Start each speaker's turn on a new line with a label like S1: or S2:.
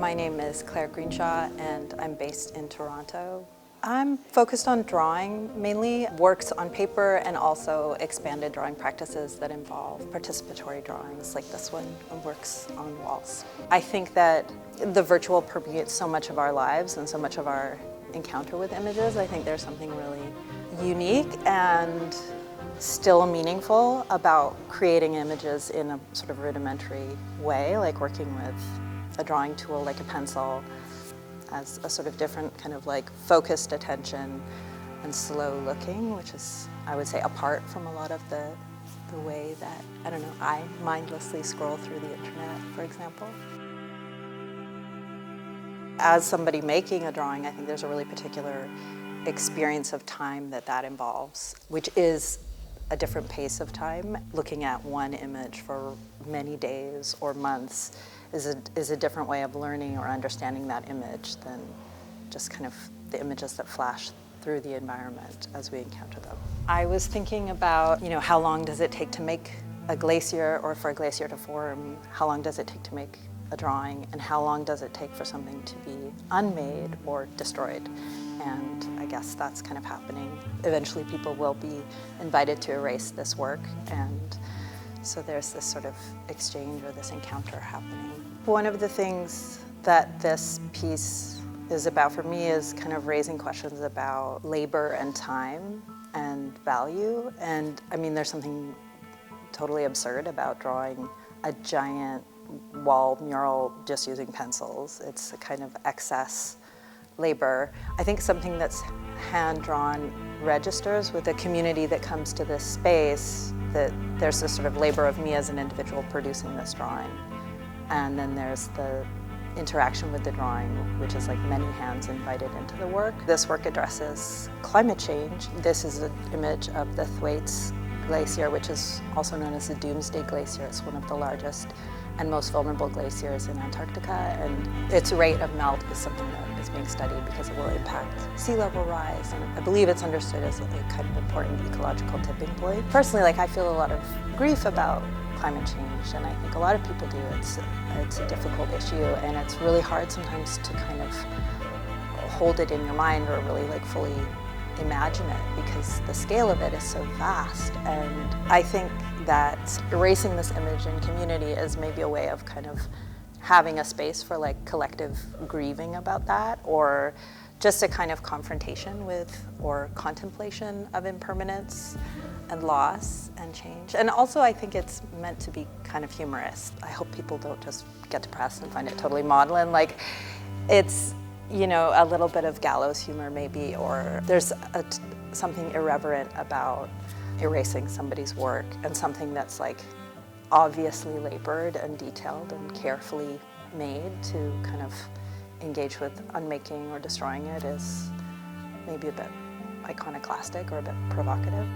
S1: My name is Claire Greenshaw and I'm based in Toronto. I'm focused on drawing, mainly works on paper and also expanded drawing practices that involve participatory drawings like this one, and works on walls. I think that the virtual permeates so much of our lives and so much of our encounter with images. I think there's something really unique and still meaningful about creating images in a sort of rudimentary way, like working with a drawing tool like a pencil as a sort of different kind of like focused attention and slow looking, which is, I would say, apart from a lot of the way that, I don't know, I mindlessly scroll through the internet, for example. As somebody making a drawing, I think there's a really particular experience of time that involves, which is a different pace of time. Looking at one image for many days or months is a different way of learning or understanding that image than just kind of the images that flash through the environment as we encounter them. I was thinking about, how long does it take to make a glacier, or for a glacier to form? How long does it take to make a drawing, and how long does it take for something to be unmade or destroyed? And I guess that's kind of happening. Eventually people will be invited to erase this work, and so there's this sort of exchange or this encounter happening. One of the things that this piece is about for me is kind of raising questions about labor and time and value. And I mean, there's something totally absurd about drawing a giant wall mural just using pencils. It's a kind of excess labor. I think something that's hand-drawn registers with the community that comes to this space, that there's this sort of labor of me as an individual producing this drawing. And then there's the interaction with the drawing, which is like many hands invited into the work. This work addresses climate change. This is an image of the Thwaites Glacier, which is also known as the Doomsday Glacier. It's one of the largest and most vulnerable glaciers in Antarctica, and its rate of melt is something that is being studied because it will impact sea level rise, and I believe it's understood as a kind of important ecological tipping point. Personally, I feel a lot of grief about climate change, and I think a lot of people do. It's a difficult issue, and it's really hard sometimes to kind of hold it in your mind or really fully imagine it, because the scale of it is so vast. And I think that erasing this image in community is maybe a way of kind of having a space for collective grieving about that, or just a kind of confrontation with or contemplation of impermanence and loss and change. And also I think it's meant to be kind of humorous. I hope people don't just get depressed and find it totally maudlin. It's a little bit of gallows humor maybe, or there's something irreverent about erasing somebody's work, and something that's obviously labored and detailed and carefully made to kind of engage with unmaking or destroying it is maybe a bit iconoclastic or a bit provocative.